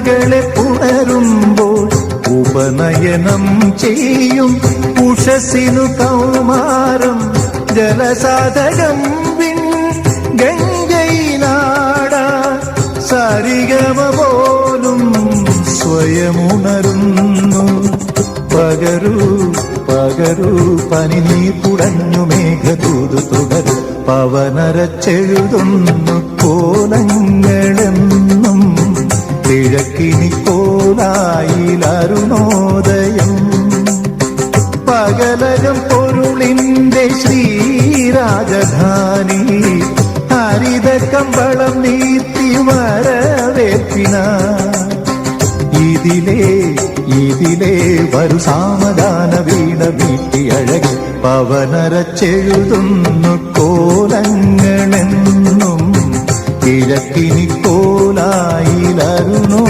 പുലകളെ പുണരുമ്പോൾ ഉപനയനം ചെയ്യും ഉഷസിനു കൗമാരം ജലസാധകം ഗംഗയിലാട സരിഗമ പോലും സ്വയമുണരുന്നു. പകരൂ പകരൂ പനിനീ പുടഞ്ഞു മേഘദൂതു തുടരും പവനരച്ചെഴുതുന്നു കോലങ്ങളെന്നും കിഴക്കിനി കോലായിലരുണോദയം. പകലകം പൊരുളിന്റെ ശ്രീരാജധാനി ഹരിത കമ്പളം നീത്തി വരവേൽപ്പിന ഇതിലേ വരു സാമദാന വീണ വീട്ടി അഴകി പവനരച്ചെഴുതുന്നു കോലങ്ങളെന്നും കിഴക്കിനി കോലായിലരുണോ